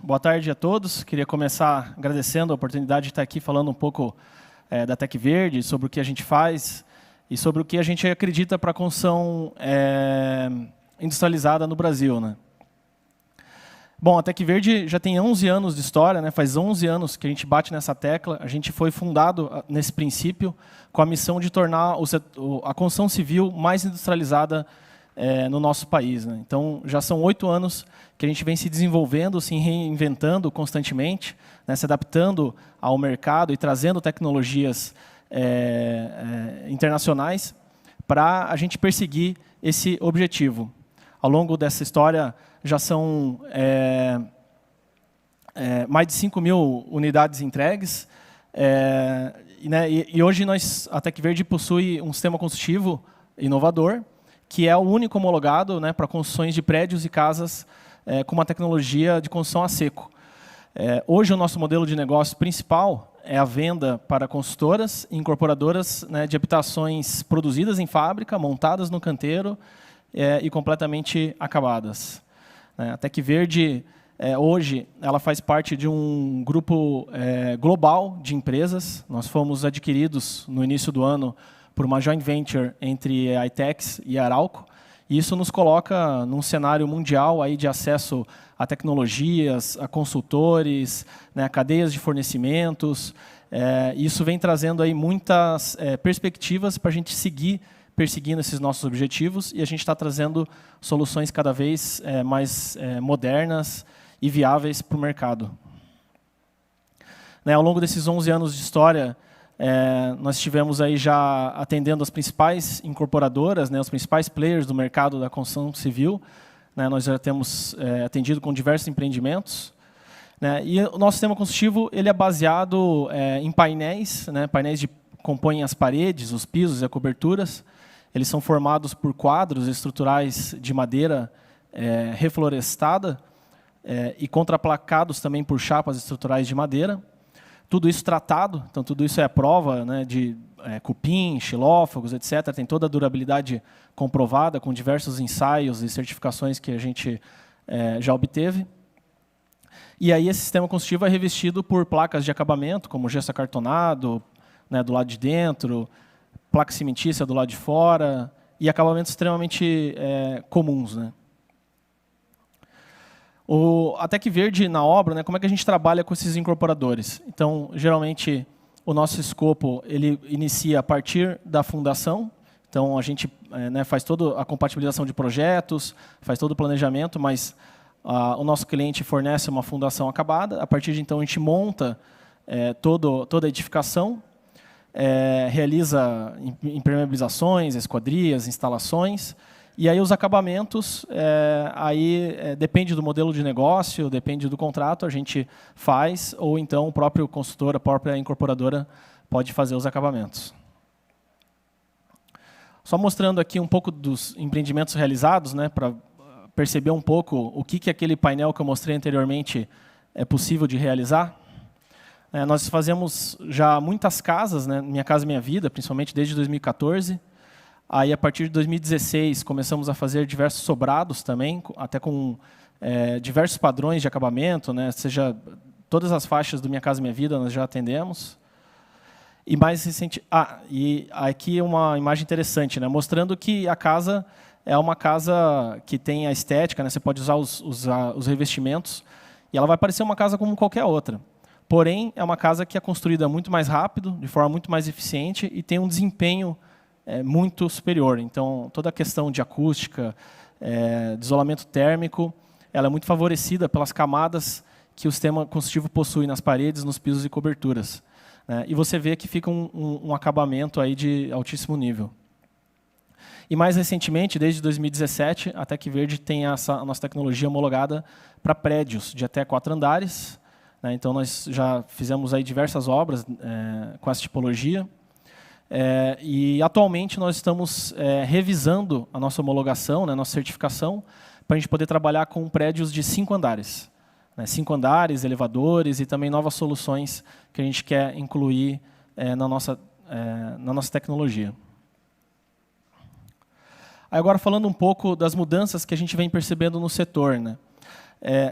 boa tarde a todos. Queria começar agradecendo a oportunidade de estar aqui falando um pouco da Tec Verde, sobre o que a gente faz e sobre o que a gente acredita para a construção industrializada no Brasil, né? Bom, a Tec Verde já tem 11 anos de história, né? Faz 11 anos que a gente bate nessa tecla. A gente foi fundado nesse princípio com a missão de tornar a construção civil mais industrializada no nosso país, né? Então, já são 8 anos que a gente vem se desenvolvendo, se reinventando constantemente, né? Se adaptando ao mercado e trazendo tecnologias internacionais para a gente perseguir esse objetivo. Ao longo dessa história, já são mais de 5.000 unidades entregues. E hoje a Tec Verde possui um sistema construtivo inovador, que é o único homologado, né, para construções de prédios e casas com uma tecnologia de construção a seco. Hoje, o nosso modelo de negócio principal é a venda para consultoras e incorporadoras, né, de habitações produzidas em fábrica, montadas no canteiro e completamente acabadas. A Tec Verde, hoje, ela faz parte de um grupo global de empresas. Nós fomos adquiridos no início do ano por uma joint venture entre a ITEX e a Arauco. E isso nos coloca num cenário mundial aí de acesso a tecnologias, a consultores, né, a cadeias de fornecimentos. Isso vem trazendo aí muitas perspectivas para a gente seguir perseguindo esses nossos objetivos, e a gente está trazendo soluções cada vez mais modernas e viáveis para o mercado. Ao longo desses 11 anos de história, nós estivemos aí já atendendo as principais incorporadoras, né, os principais players do mercado da construção civil. Nós já temos atendido com diversos empreendimentos. E o nosso sistema construtivo ele é baseado em painéis, né, painéis que compõem as paredes, os pisos e as coberturas. Eles são formados por quadros estruturais de madeira reflorestada e contraplacados também por chapas estruturais de madeira. Tudo isso tratado, então tudo isso é a prova, né, de cupim, xilófagos, etc. Tem toda a durabilidade comprovada com diversos ensaios e certificações que a gente já obteve. E aí esse sistema construtivo é revestido por placas de acabamento, como gesso acartonado, né, do lado de dentro, placa cimentícia do lado de fora, e acabamentos extremamente comuns, né? A Tec Verde, na obra, né, como é que a gente trabalha com esses incorporadores? Então, geralmente, o nosso escopo ele inicia a partir da fundação. Então, a gente faz toda a compatibilização de projetos, faz todo o planejamento, mas o nosso cliente fornece uma fundação acabada. A partir de então, a gente monta toda a edificação, realiza impermeabilizações, esquadrias, instalações. E aí os acabamentos, depende do modelo de negócio, depende do contrato, a gente faz, ou então o próprio consultor, a própria incorporadora pode fazer os acabamentos. Só mostrando aqui um pouco dos empreendimentos realizados, né, para perceber um pouco o que aquele painel que eu mostrei anteriormente é possível de realizar. Nós fazemos já muitas casas, né, Minha Casa Minha Vida, principalmente desde 2014. Aí, a partir de 2016, começamos a fazer diversos sobrados também, até com diversos padrões de acabamento, né? Seja todas as faixas do Minha Casa Minha Vida nós já atendemos. E mais recente, e aqui uma imagem interessante, né? Mostrando que a casa é uma casa que tem a estética, né? Você pode usar os revestimentos e ela vai parecer uma casa como qualquer outra. Porém, é uma casa que é construída muito mais rápido, de forma muito mais eficiente e tem um desempenho muito superior. Então, toda a questão de acústica, de isolamento térmico, ela é muito favorecida pelas camadas que o sistema construtivo possui nas paredes, nos pisos e coberturas. E você vê que fica um acabamento aí de altíssimo nível. E mais recentemente, desde 2017, a Tec Verde tem a nossa tecnologia homologada para prédios de até 4 andares. Então, nós já fizemos aí diversas obras com essa tipologia. E atualmente nós estamos revisando a nossa homologação, né, nossa certificação, para a gente poder trabalhar com prédios de 5 andares. 5 andares, elevadores e também novas soluções que a gente quer incluir na nossa tecnologia. Agora, falando um pouco das mudanças que a gente vem percebendo no setor, né?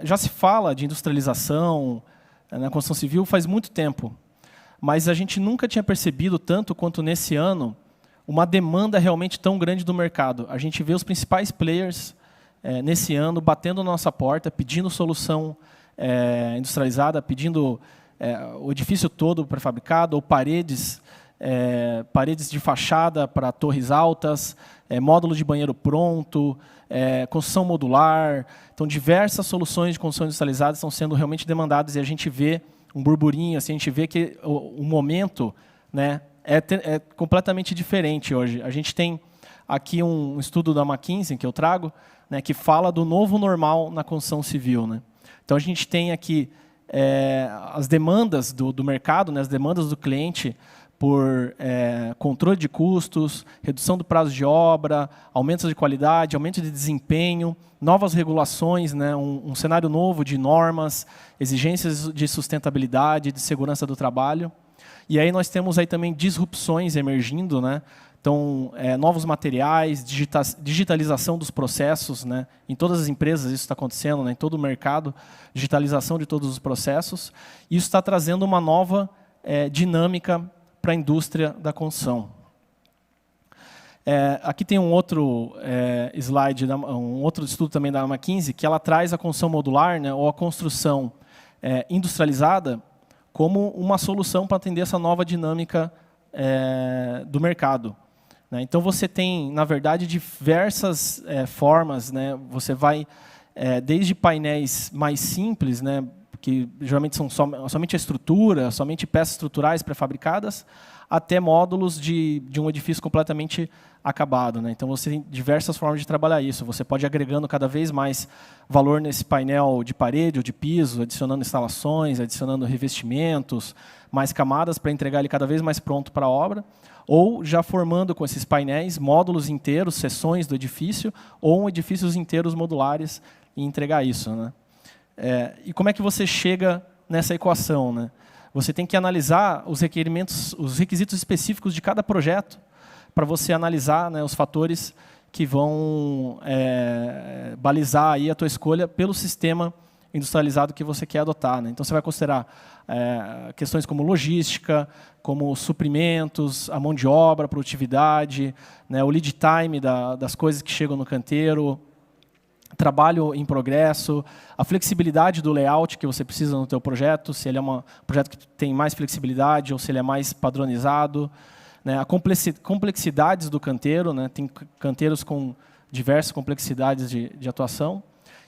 Já se fala de industrialização na construção civil faz muito tempo, mas a gente nunca tinha percebido, tanto quanto nesse ano, uma demanda realmente tão grande do mercado. A gente vê os principais players nesse ano batendo na nossa porta, pedindo solução industrializada, pedindo o edifício todo pré-fabricado, ou paredes de fachada para torres altas, módulo de banheiro pronto, construção modular. Então, diversas soluções de construção industrializada estão sendo realmente demandadas, e a gente vê um burburinho, assim, a gente vê que o momento, né, é completamente diferente hoje. A gente tem aqui um estudo da McKinsey, que eu trago, né, que fala do novo normal na construção civil, né? Então, a gente tem aqui as demandas do mercado, né, as demandas do cliente por controle de custos, redução do prazo de obra, aumento de qualidade, aumento de desempenho, novas regulações, né, um cenário novo de normas, exigências de sustentabilidade, de segurança do trabalho. E aí nós temos aí também disrupções emergindo, né? Então, novos materiais, digitalização dos processos, né? Em todas as empresas isso está acontecendo, né? Em todo o mercado, digitalização de todos os processos. Isso está trazendo uma nova dinâmica para a indústria da construção. Aqui tem um outro slide, um outro estudo também da McKinsey, que ela traz a construção modular, né, ou a construção industrializada como uma solução para atender essa nova dinâmica do mercado. Né? Então, você tem, na verdade, diversas formas. Né? Você vai desde painéis mais simples, né, que geralmente são somente a estrutura, somente peças estruturais pré-fabricadas, até módulos de um edifício completamente acabado. Né? Então, você tem diversas formas de trabalhar isso. Você pode ir agregando cada vez mais valor nesse painel de parede ou de piso, adicionando instalações, adicionando revestimentos, mais camadas para entregar ele cada vez mais pronto para a obra, ou já formando com esses painéis módulos inteiros, seções do edifício, ou edifícios inteiros modulares e entregar isso. Né? E como é que você chega nessa equação? Né? Você tem que analisar os requerimentos, os requisitos específicos de cada projeto, para você analisar, né, os fatores que vão balizar aí a tua escolha pelo sistema industrializado que você quer adotar. Né? Então, você vai considerar questões como logística, como suprimentos, a mão de obra, a produtividade, né, o lead time das coisas que chegam no canteiro, trabalho em progresso, a flexibilidade do layout que você precisa no teu projeto, se ele é um projeto que tem mais flexibilidade ou se ele é mais padronizado, né, a complexidades do canteiro, né, tem canteiros com diversas complexidades de atuação,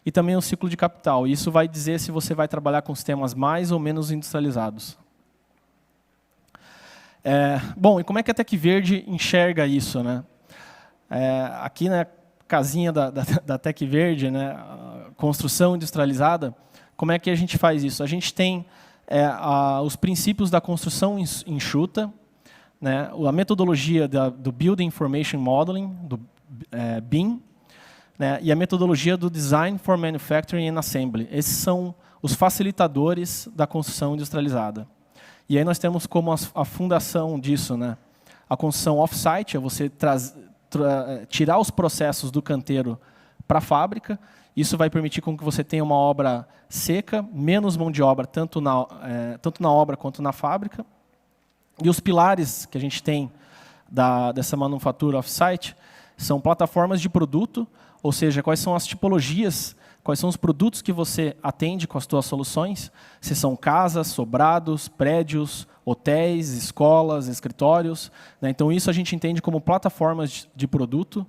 e também o ciclo de capital. Isso vai dizer se você vai trabalhar com sistemas mais ou menos industrializados. Bom, e como é que a Tec Verde enxerga isso? Né? Aqui, né, casinha da Tec Verde, né, construção industrializada, como é que a gente faz isso? A gente tem os princípios da construção enxuta, né, a metodologia do Building Information Modeling, do BIM, né, e a metodologia do Design for Manufacturing and Assembly. Esses são os facilitadores da construção industrializada. E aí nós temos como a fundação disso, né, a construção off-site, é você tirar os processos do canteiro para a fábrica. Isso vai permitir com que você tenha uma obra seca, menos mão de obra, tanto na obra quanto na fábrica. E os pilares que a gente tem dessa manufatura off-site são plataformas de produto, ou seja, quais são as tipologias, quais são os produtos que você atende com as suas soluções, se são casas, sobrados, prédios, hotéis, escolas, escritórios. Né? Então, isso a gente entende como plataformas de produto.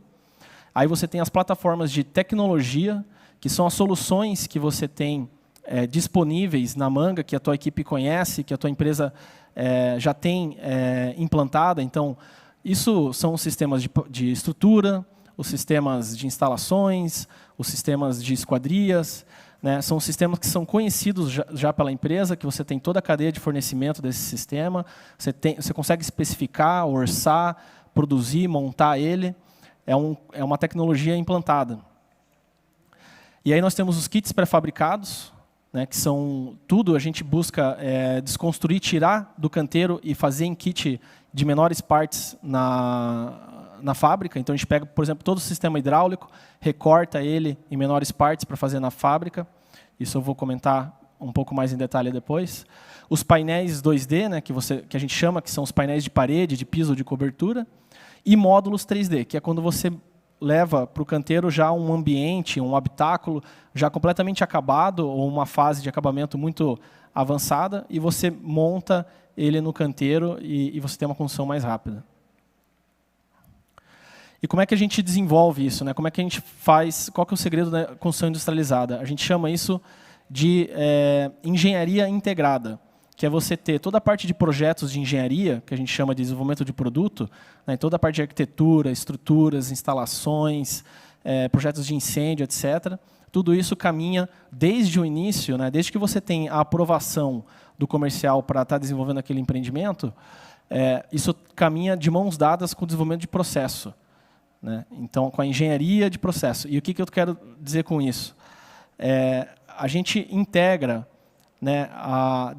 Aí você tem as plataformas de tecnologia, que são as soluções que você tem disponíveis na manga, que a tua equipe conhece, que a tua empresa já tem implantada. Então, isso são os sistemas de estrutura, os sistemas de instalações, os sistemas de esquadrias. Né? São sistemas que são conhecidos já pela empresa, que você tem toda a cadeia de fornecimento desse sistema, você consegue especificar, orçar, produzir, montar ele. É uma tecnologia implantada. E aí nós temos os kits pré-fabricados, né, que são tudo, a gente busca desconstruir, tirar do canteiro e fazer em kit de menores partes na fábrica. Então, a gente pega, por exemplo, todo o sistema hidráulico, recorta ele em menores partes para fazer na fábrica. Isso eu vou comentar um pouco mais em detalhe depois. Os painéis 2D, né, que a gente chama, que são os painéis de parede, de piso, de cobertura. E módulos 3D, que é quando você leva para o canteiro já um ambiente, um habitáculo já completamente acabado, ou uma fase de acabamento muito avançada, e você monta ele no canteiro e você tem uma construção mais rápida. E como é que a gente desenvolve isso, né? Como é que a gente faz, qual que é o segredo da construção industrializada? A gente chama isso de engenharia integrada, que é você ter toda a parte de projetos de engenharia, que a gente chama de desenvolvimento de produto, né, toda a parte de arquitetura, estruturas, instalações, projetos de incêndio, etc. Tudo isso caminha desde o início, né, desde que você tem a aprovação do comercial para estar desenvolvendo aquele empreendimento, isso caminha de mãos dadas com o desenvolvimento de processo, né? Então, com a engenharia de processo. E o que eu quero dizer com isso? A gente integra, né,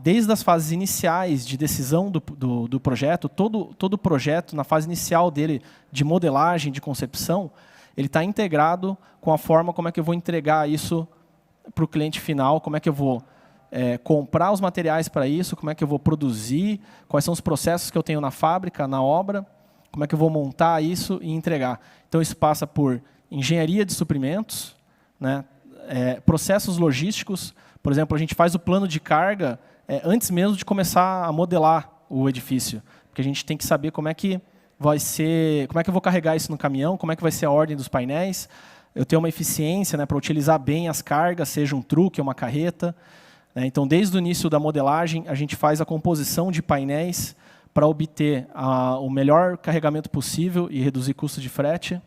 desde as fases iniciais de decisão do projeto, todo projeto, na fase inicial dele, de modelagem, de concepção, ele está integrado com a forma como é que eu vou entregar isso para o cliente final, como é que eu vou comprar os materiais para isso, como é que eu vou produzir, quais são os processos que eu tenho na fábrica, na obra, como é que eu vou montar isso e entregar. Então, isso passa por engenharia de suprimentos, né, processos logísticos. Por exemplo, a gente faz o plano de carga antes mesmo de começar a modelar o edifício, porque a gente tem que saber como é que vai ser, como é que eu vou carregar isso no caminhão, como é que vai ser a ordem dos painéis, eu tenho uma eficiência, né, para utilizar bem as cargas, seja um truque ou uma carreta, né. Então, desde o início da modelagem, a gente faz a composição de painéis para obter o melhor carregamento possível e reduzir custo de frete.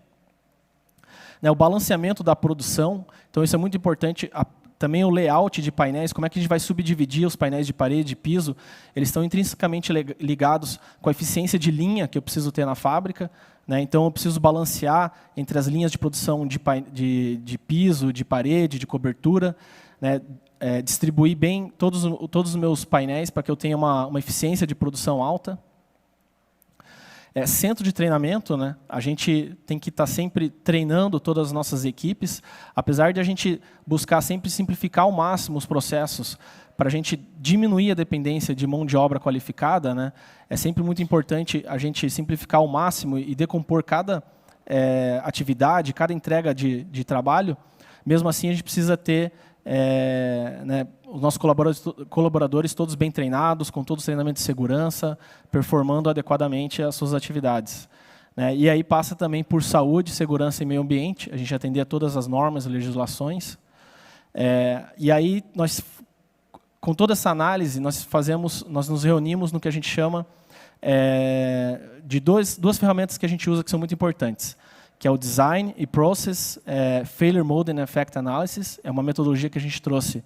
O balanceamento da produção, então isso é muito importante. Também o layout de painéis, como é que a gente vai subdividir os painéis de parede, de piso, eles estão intrinsecamente ligados com a eficiência de linha que eu preciso ter na fábrica, né? Então, eu preciso balancear entre as linhas de produção de piso, de parede, de cobertura, né? Distribuir bem todos os meus painéis para que eu tenha uma eficiência de produção alta. Centro de treinamento, né? A gente tem que estar sempre treinando todas as nossas equipes, apesar de a gente buscar sempre simplificar ao máximo os processos para a gente diminuir a dependência de mão de obra qualificada, né? É sempre muito importante a gente simplificar ao máximo e decompor cada atividade, cada entrega de trabalho. Mesmo assim, a gente precisa ter né, os nossos colaboradores todos bem treinados, com todos os treinamentos de segurança, performando adequadamente as suas atividades, né? E aí passa também por saúde, segurança e meio ambiente, a gente atender a todas as normas e legislações. E aí, com toda essa análise, nós nos reunimos no que a gente chama de duas ferramentas que a gente usa que são muito importantes, que é o Design e Process Failure Mode and Effect Analysis. É uma metodologia que a gente trouxe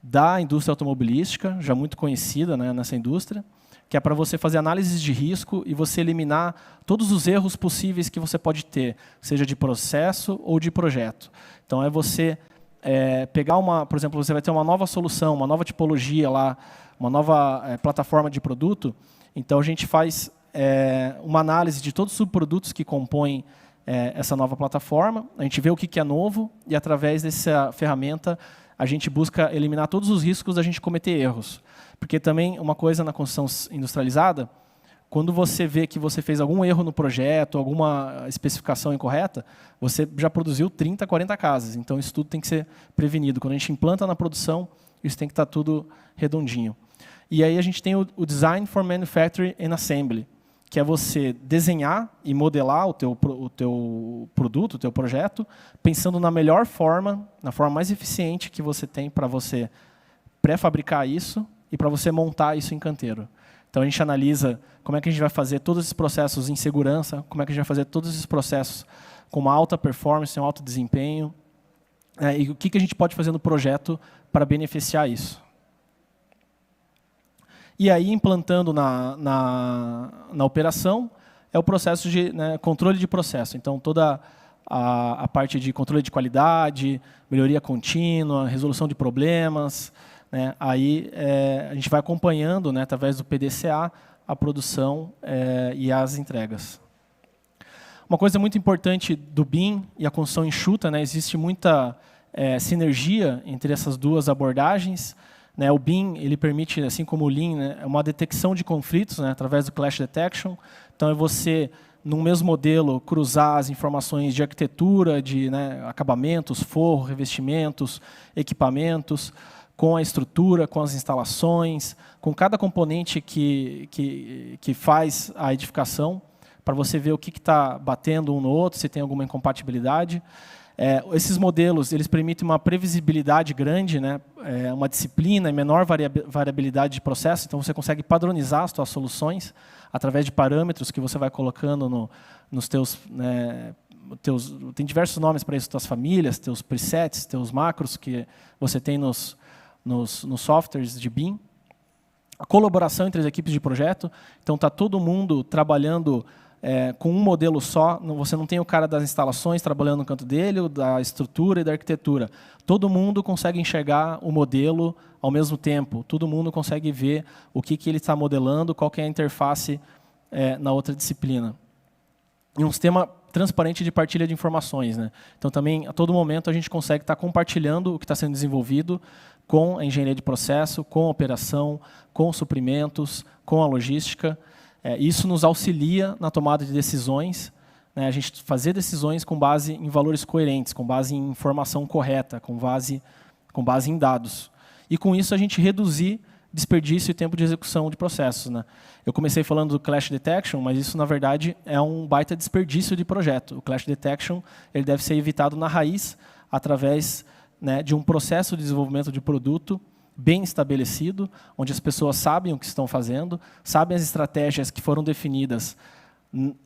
da indústria automobilística, já muito conhecida, né, nessa indústria, que é para você fazer análises de risco e você eliminar todos os erros possíveis que você pode ter, seja de processo ou de projeto. Então, é você pegar por exemplo, você vai ter uma nova solução, uma nova tipologia lá, uma nova plataforma de produto. Então, a gente faz uma análise de todos os subprodutos que compõem essa nova plataforma, a gente vê o que é novo e, através dessa ferramenta, a gente busca eliminar todos os riscos da gente cometer erros. Porque também, uma coisa na construção industrializada, quando você vê que você fez algum erro no projeto, alguma especificação incorreta, você já produziu 30, 40 casas. Então, isso tudo tem que ser prevenido. Quando a gente implanta na produção, isso tem que estar tudo redondinho. E aí a gente tem o Design for Manufacturing and Assembly, que é você desenhar e modelar o teu produto, o teu projeto, pensando na melhor forma, na forma mais eficiente que você tem para você pré-fabricar isso e para você montar isso em canteiro. Então, a gente analisa como é que a gente vai fazer todos esses processos em segurança, como é que a gente vai fazer todos esses processos com uma alta performance, um alto desempenho, e o que a gente pode fazer no projeto para beneficiar isso. E aí, implantando na operação, é o processo de controle de processo. Então, toda a parte de controle de qualidade, melhoria contínua, resolução de problemas, né? Aí a gente vai acompanhando, né, através do PDCA, a produção e as entregas. Uma coisa muito importante do BIM e a construção enxuta, né, existe muita sinergia entre essas duas abordagens. Né, o BIM ele permite, assim como o Lean, né, uma detecção de conflitos, né, através do Clash Detection. Então, é você, no mesmo modelo, cruzar as informações de arquitetura, de, né, acabamentos, forro, revestimentos, equipamentos, com a estrutura, com as instalações, com cada componente que faz a edificação, para você ver o que está batendo um no outro, se tem alguma incompatibilidade. Esses modelos eles permitem uma previsibilidade grande, né, uma disciplina e menor variabilidade de processo, então você consegue padronizar as suas soluções através de parâmetros que você vai colocando nos teus, né, tem diversos nomes para isso, tuas famílias, teus presets, teus macros que você tem nos softwares de BIM. A colaboração entre as equipes de projeto, então está todo mundo trabalhando com um modelo só, você não tem o cara das instalações trabalhando no canto dele, da estrutura e da arquitetura. Todo mundo consegue enxergar o modelo ao mesmo tempo, todo mundo consegue ver o que ele está modelando, qual que é a interface na outra disciplina. E um sistema transparente de partilha de informações, né? Então, também, a todo momento, a gente consegue estar compartilhando o que está sendo desenvolvido com a engenharia de processo, com a operação, com suprimentos, com a logística. Isso nos auxilia na tomada de decisões, né, a gente fazer decisões com base em valores coerentes, com base em informação correta, com base em dados. E com isso a gente reduzir desperdício e tempo de execução de processos. Né? Eu comecei falando do Clash Detection, mas isso na verdade é um baita desperdício de projeto. O Clash Detection ele deve ser evitado na raiz através, né, de um processo de desenvolvimento de produto bem estabelecido, onde as pessoas sabem o que estão fazendo, sabem as estratégias que foram definidas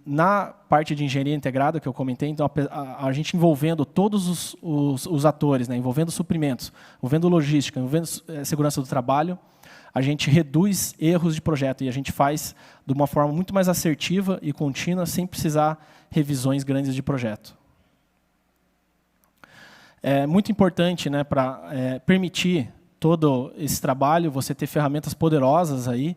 na parte de engenharia integrada, que eu comentei. Então, a gente envolvendo todos os atores, né, envolvendo suprimentos, envolvendo logística, envolvendo segurança do trabalho, a gente reduz erros de projeto e a gente faz de uma forma muito mais assertiva e contínua, sem precisar revisões grandes de projeto. É muito importante, né, para permitir todo esse trabalho, você ter ferramentas poderosas aí.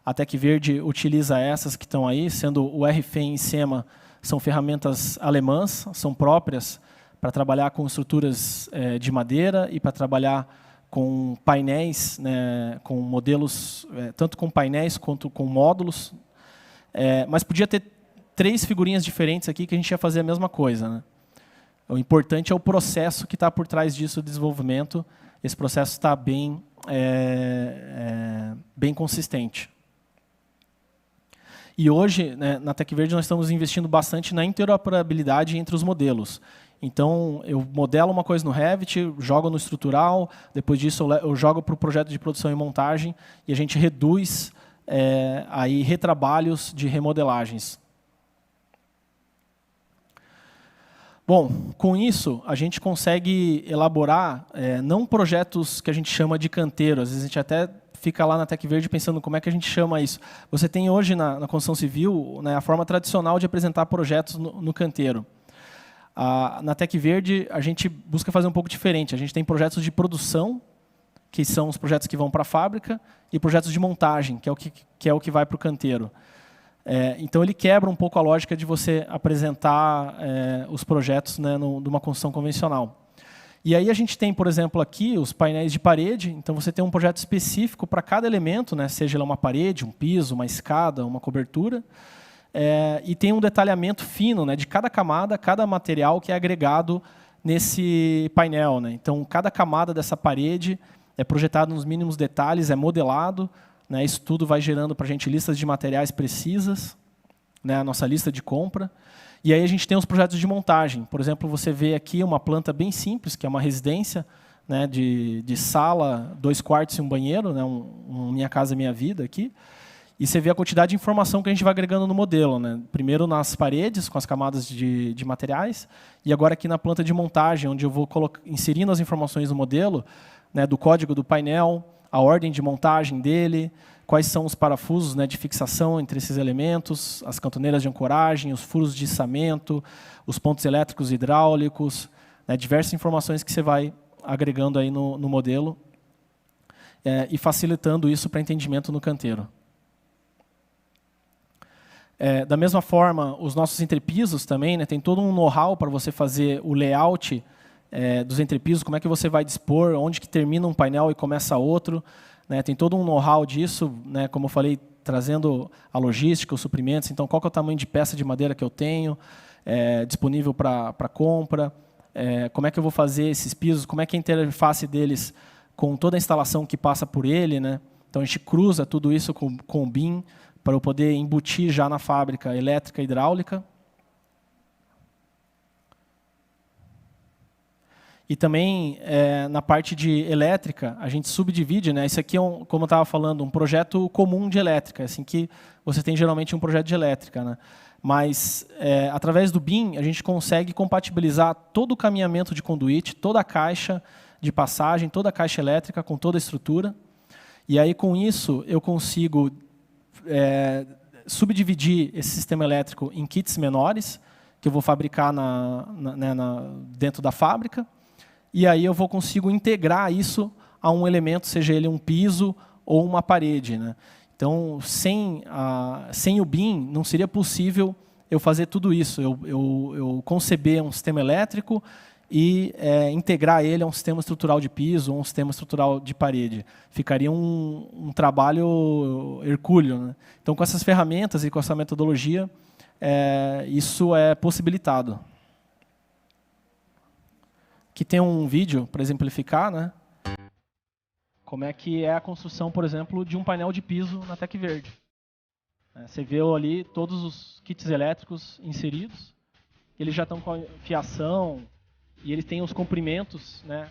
A Tec Verde utiliza essas que estão aí, sendo o RFEM e SEMA, são ferramentas alemãs, são próprias para trabalhar com estruturas de madeira e para trabalhar com painéis, né, com modelos, tanto com painéis quanto com módulos. Mas podia ter 3 figurinhas diferentes aqui que a gente ia fazer a mesma coisa. Né? O importante é o processo que está por trás disso, o desenvolvimento. Esse processo está bem consistente. E hoje, né, na Tec Verde, nós estamos investindo bastante na interoperabilidade entre os modelos. Então, eu modelo uma coisa no Revit, jogo no estrutural, depois disso eu jogo para o projeto de produção e montagem, e a gente reduz aí retrabalhos de remodelagens. Bom, com isso, a gente consegue elaborar não projetos que a gente chama de canteiro. Às vezes a gente até fica lá na Tec Verde pensando como é que a gente chama isso. Você tem hoje na construção civil, né, a forma tradicional de apresentar projetos no canteiro. Na Tec Verde, a gente busca fazer um pouco diferente. A gente tem projetos de produção, que são os projetos que vão para a fábrica, e projetos de montagem, que é o que vai para o canteiro. Então, ele quebra um pouco a lógica de você apresentar os projetos, né, numa construção convencional. E aí a gente tem, por exemplo, aqui os painéis de parede. Então, você tem um projeto específico para cada elemento, né, seja ele uma parede, um piso, uma escada, uma cobertura. E tem um detalhamento fino, né, de cada camada, cada material que é agregado nesse painel. Né? Então, cada camada dessa parede é projetado nos mínimos detalhes, é modelado. Né, isso tudo vai gerando para a gente listas de materiais precisas, né, a nossa lista de compra. E aí a gente tem os projetos de montagem. Por exemplo, você vê aqui uma planta bem simples, que é uma residência, né, de sala, 2 quartos e um banheiro, né, Minha Casa Minha Vida aqui. E você vê a quantidade de informação que a gente vai agregando no modelo. Né? Primeiro nas paredes, com as camadas de materiais, e agora aqui na planta de montagem, onde eu vou inserindo as informações no modelo, né, do código do painel, a ordem de montagem dele, quais são os parafusos, né, de fixação entre esses elementos, as cantoneiras de ancoragem, os furos de içamento, os pontos elétricos e hidráulicos, né, diversas informações que você vai agregando aí no modelo e facilitando isso para entendimento no canteiro. Da mesma forma, os nossos entrepisos também, né, tem todo um know-how para você fazer o layout dos entrepisos, como é que você vai dispor, onde que termina um painel e começa outro. Né? Tem todo um know-how disso, né? Como eu falei, trazendo a logística, os suprimentos. Então, qual que é o tamanho de peça de madeira que eu tenho disponível para compra, como é que eu vou fazer esses pisos, como é que é a interface deles com toda a instalação que passa por ele. Né? Então, a gente cruza tudo isso com o BIM para eu poder embutir já na fábrica elétrica e hidráulica. E também, na parte de elétrica, a gente subdivide. Né? Isso aqui é, como eu estava falando, um projeto comum de elétrica, assim que você tem geralmente um projeto de elétrica. Né? Mas, através do BIM, a gente consegue compatibilizar todo o caminhamento de conduíte, toda a caixa de passagem, toda a caixa elétrica com toda a estrutura. E aí, com isso, eu consigo subdividir esse sistema elétrico em kits menores, que eu vou fabricar dentro da fábrica. E aí eu consigo integrar isso a um elemento, seja ele um piso ou uma parede. Né? Então, sem o BIM, não seria possível eu fazer tudo isso. Eu conceber um sistema elétrico e integrar ele a um sistema estrutural de piso ou um sistema estrutural de parede. Ficaria um trabalho hercúleo. Né? Então, com essas ferramentas e com essa metodologia, isso é possibilitado. Aqui tem um vídeo para exemplificar, né? Como é que é a construção, por exemplo, de um painel de piso na Tec Verde. Você vê ali todos os kits elétricos inseridos, eles já estão com a fiação e eles têm os comprimentos, né?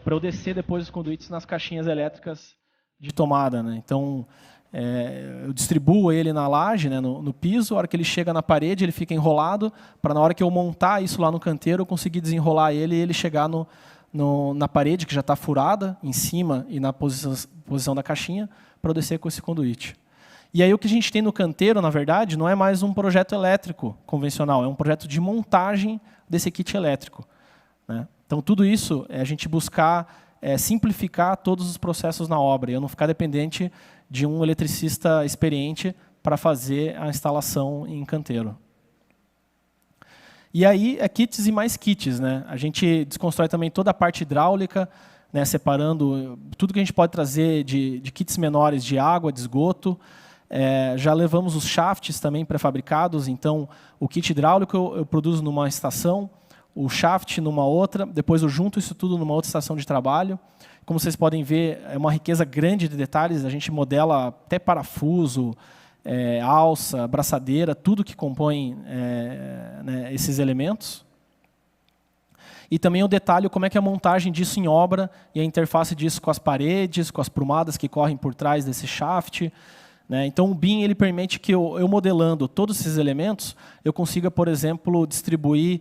Para eu descer depois os conduítes nas caixinhas elétricas de tomada. Né? Então, eu distribuo ele na laje, né, no piso, a hora que ele chega na parede, ele fica enrolado, para na hora que eu montar isso lá no canteiro, eu conseguir desenrolar ele e ele chegar na parede, que já está furada, em cima e na posição da caixinha, para eu descer com esse conduíte. E aí o que a gente tem no canteiro, na verdade, não é mais um projeto elétrico convencional, é um projeto de montagem desse kit elétrico. Né? Então, tudo isso é a gente buscar simplificar todos os processos na obra, e eu não ficar dependente de um eletricista experiente para fazer a instalação em canteiro. E aí é kits e mais kits. Né? A gente desconstrói também toda a parte hidráulica, né, separando tudo que a gente pode trazer de kits menores de água, de esgoto. Já levamos os shafts também pré-fabricados, então o kit hidráulico eu produzo numa estação, o shaft numa outra, depois eu junto isso tudo numa outra estação de trabalho. Como vocês podem ver, é uma riqueza grande de detalhes, a gente modela até parafuso, alça, braçadeira, tudo que compõe né, esses elementos. E também o detalhe, como é que é a montagem disso em obra e a interface disso com as paredes, com as prumadas que correm por trás desse shaft. Né? Então, o BIM ele permite que eu modelando todos esses elementos, eu consiga, por exemplo, distribuir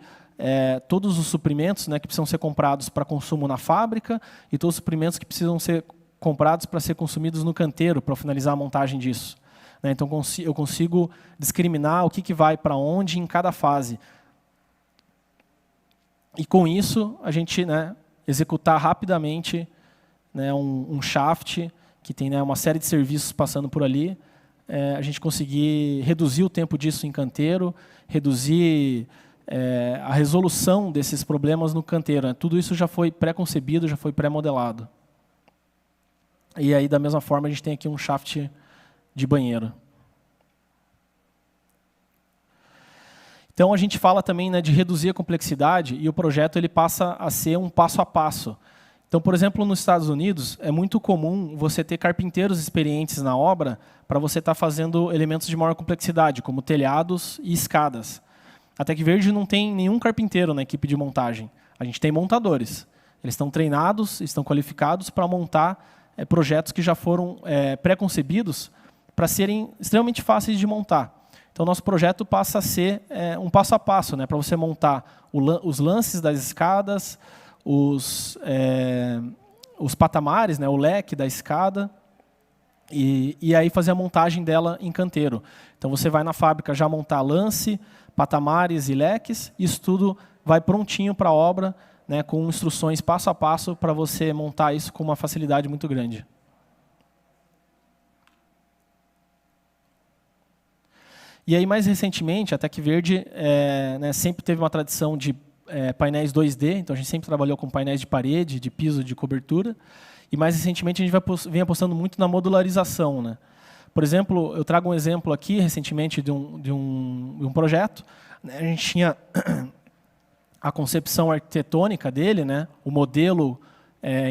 todos os suprimentos, né, que precisam ser comprados para consumo na fábrica e todos os suprimentos que precisam ser comprados para ser consumidos no canteiro, para finalizar a montagem disso. Né? Então, eu consigo discriminar o que vai para onde em cada fase. E, com isso, a gente, né, executar rapidamente, né, um shaft, que tem, né, uma série de serviços passando por ali, a gente conseguir reduzir o tempo disso em canteiro, reduzir a resolução desses problemas no canteiro. Né? Tudo isso já foi pré-concebido, já foi pré-modelado. E aí, da mesma forma, a gente tem aqui um shaft de banheiro. Então, a gente fala também, né, de reduzir a complexidade, e o projeto ele passa a ser um passo a passo. Então, por exemplo, nos Estados Unidos, é muito comum você ter carpinteiros experientes na obra para você estar fazendo elementos de maior complexidade, como telhados e escadas. A Tec Verde não tem nenhum carpinteiro na equipe de montagem. A gente tem montadores. Eles estão treinados, estão qualificados para montar projetos que já foram pré-concebidos para serem extremamente fáceis de montar. Então, nosso projeto passa a ser um passo a passo, né, para você montar os lances das escadas, os patamares, né, o leque da escada, e aí fazer a montagem dela em canteiro. Então, você vai na fábrica já montar lance, patamares e leques, isso tudo vai prontinho para a obra, né, com instruções passo a passo para você montar isso com uma facilidade muito grande. E aí, mais recentemente, a Tec Verde né, sempre teve uma tradição de painéis 2D, então a gente sempre trabalhou com painéis de parede, de piso, de cobertura, e mais recentemente a gente vem apostando muito na modularização, né? Por exemplo, eu trago um exemplo aqui, recentemente, de um projeto. A gente tinha a concepção arquitetônica dele, né? O modelo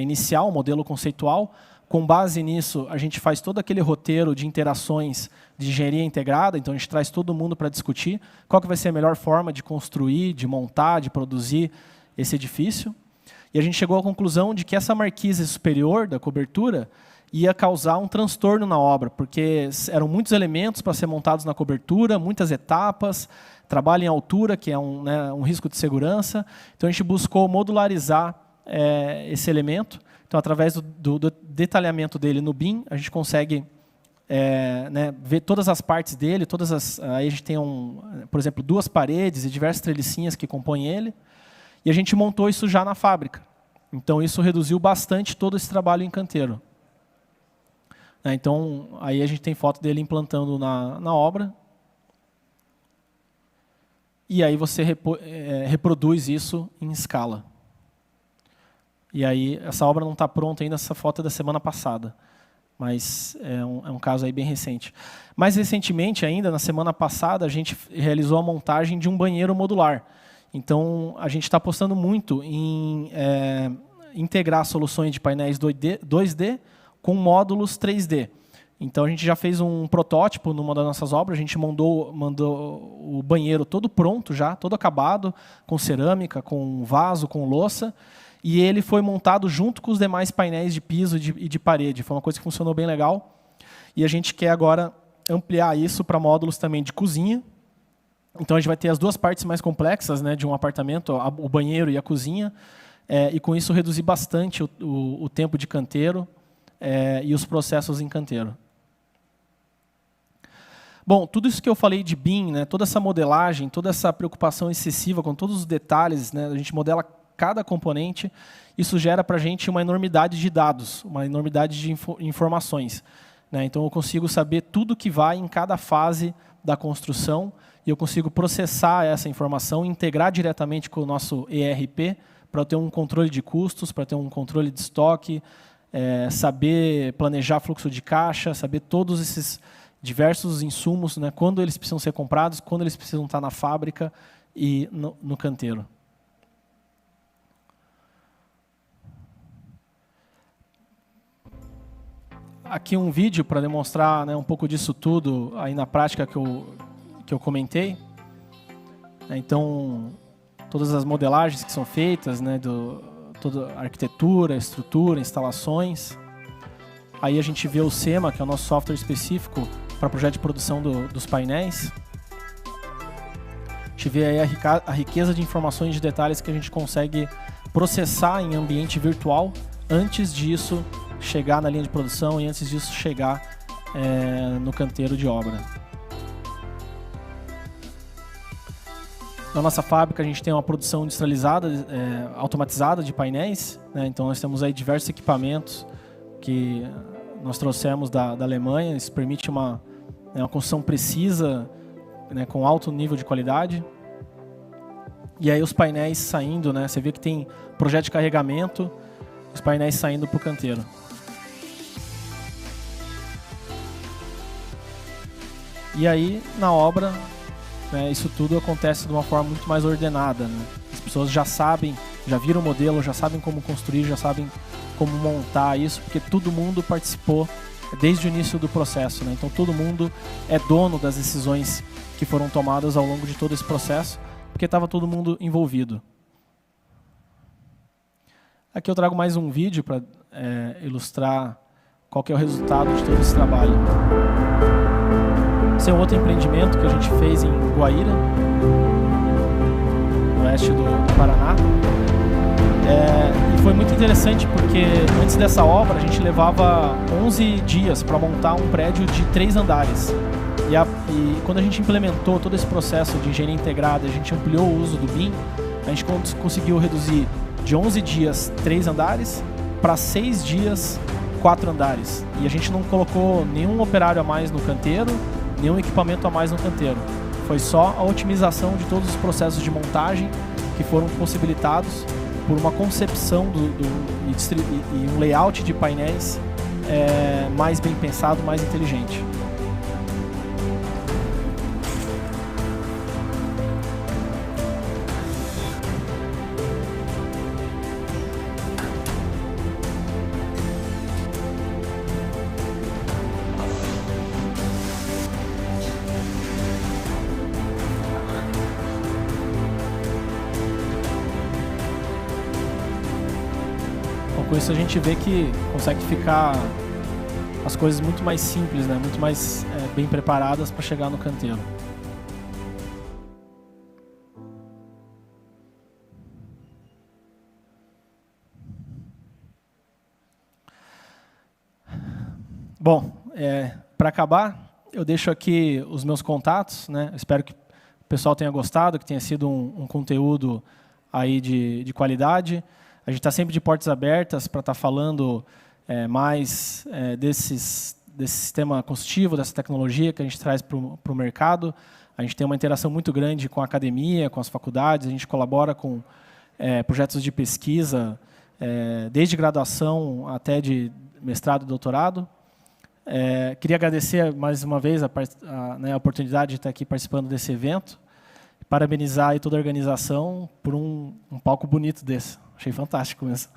inicial, o modelo conceitual. Com base nisso, a gente faz todo aquele roteiro de interações de engenharia integrada, então a gente traz todo mundo para discutir qual que vai ser a melhor forma de construir, de montar, de produzir esse edifício. E a gente chegou à conclusão de que essa marquise superior da cobertura ia causar um transtorno na obra, porque eram muitos elementos para ser montados na cobertura, muitas etapas, trabalho em altura, que é um risco de segurança. Então, a gente buscou modularizar esse elemento. Então, através do detalhamento dele no BIM, a gente consegue ver todas as partes dele, aí a gente tem, por exemplo, 2 paredes e diversas trelicinhas que compõem ele, e a gente montou isso já na fábrica. Então, isso reduziu bastante todo esse trabalho em canteiro. Então, aí a gente tem foto dele implantando na obra. E aí você reproduz isso em escala. E aí, essa obra não está pronta ainda, essa foto é da semana passada. Mas é um caso aí bem recente. Mais recentemente ainda, na semana passada, a gente realizou a montagem de um banheiro modular. Então, a gente está apostando muito em integrar soluções de painéis 2D com módulos 3D. Então, a gente já fez um protótipo numa das nossas obras, a gente mandou o banheiro todo pronto já, todo acabado, com cerâmica, com vaso, com louça, e ele foi montado junto com os demais painéis de piso e de parede. Foi uma coisa que funcionou bem legal. E a gente quer agora ampliar isso para módulos também de cozinha. Então, a gente vai ter as 2 partes mais complexas, né, de um apartamento, o banheiro e a cozinha, e com isso reduzir bastante o tempo de canteiro, e os processos em canteiro. Bom, tudo isso que eu falei de BIM, né, toda essa modelagem, toda essa preocupação excessiva com todos os detalhes, né, a gente modela cada componente, isso gera para a gente uma enormidade de dados, uma enormidade de informações. Né? Então, eu consigo saber tudo que vai em cada fase da construção e eu consigo processar essa informação, integrar diretamente com o nosso ERP para ter um controle de custos, para ter um controle de estoque, saber planejar fluxo de caixa, saber todos esses diversos insumos, né, quando eles precisam ser comprados, quando eles precisam estar na fábrica e no canteiro. Aqui um vídeo para demonstrar, né, um pouco disso tudo aí na prática que eu comentei. Então, todas as modelagens que são feitas, né, toda a arquitetura, estrutura, instalações. Aí a gente vê o SEMA, que é o nosso software específico para projeto de produção dos painéis. A gente vê aí a riqueza de informações e de detalhes que a gente consegue processar em ambiente virtual antes disso chegar na linha de produção e antes disso chegar no canteiro de obra. Na nossa fábrica a gente tem uma produção industrializada, automatizada de painéis, né? Então nós temos aí diversos equipamentos que nós trouxemos da Alemanha. Isso permite uma construção precisa, né, com alto nível de qualidade. E aí os painéis saindo, né, você vê que tem projeto de carregamento, os painéis saindo para o canteiro. E aí, na obra, né, isso tudo acontece de uma forma muito mais ordenada. Né? As pessoas já sabem, já viram o modelo, já sabem como construir, já sabem como montar isso, porque todo mundo participou desde o início do processo. Né? Então, todo mundo é dono das decisões que foram tomadas ao longo de todo esse processo, porque estava todo mundo envolvido. Aqui eu trago mais um vídeo para ilustrar qual que é o resultado de todo esse trabalho. Esse é um outro empreendimento que a gente fez em Guaíra, no oeste do Paraná. E foi muito interessante porque antes dessa obra a gente levava 11 dias para montar um prédio de 3 andares. E quando a gente implementou todo esse processo de engenharia integrada, a gente ampliou o uso do BIM, a gente conseguiu reduzir de 11 dias 3 andares para 6 dias 4 andares. E a gente não colocou nenhum operário a mais no canteiro, nenhum equipamento a mais no canteiro. Foi só a otimização de todos os processos de montagem que foram possibilitados por uma concepção e um layout de painéis mais bem pensado, mais inteligente. Com isso a gente vê que consegue ficar as coisas muito mais simples, né? Muito mais bem preparadas para chegar no canteiro. Bom, para acabar, eu deixo aqui os meus contatos, né? Eu espero que o pessoal tenha gostado, que tenha sido um conteúdo aí de qualidade. A gente está sempre de portas abertas para estar falando mais desse sistema construtivo, dessa tecnologia que a gente traz para o mercado. A gente tem uma interação muito grande com a academia, com as faculdades, a gente colabora com projetos de pesquisa, desde graduação até de mestrado e doutorado. Queria agradecer mais uma vez a oportunidade de estar aqui participando desse evento. Parabenizar aí toda a organização por um palco bonito desse. Achei fantástico mesmo.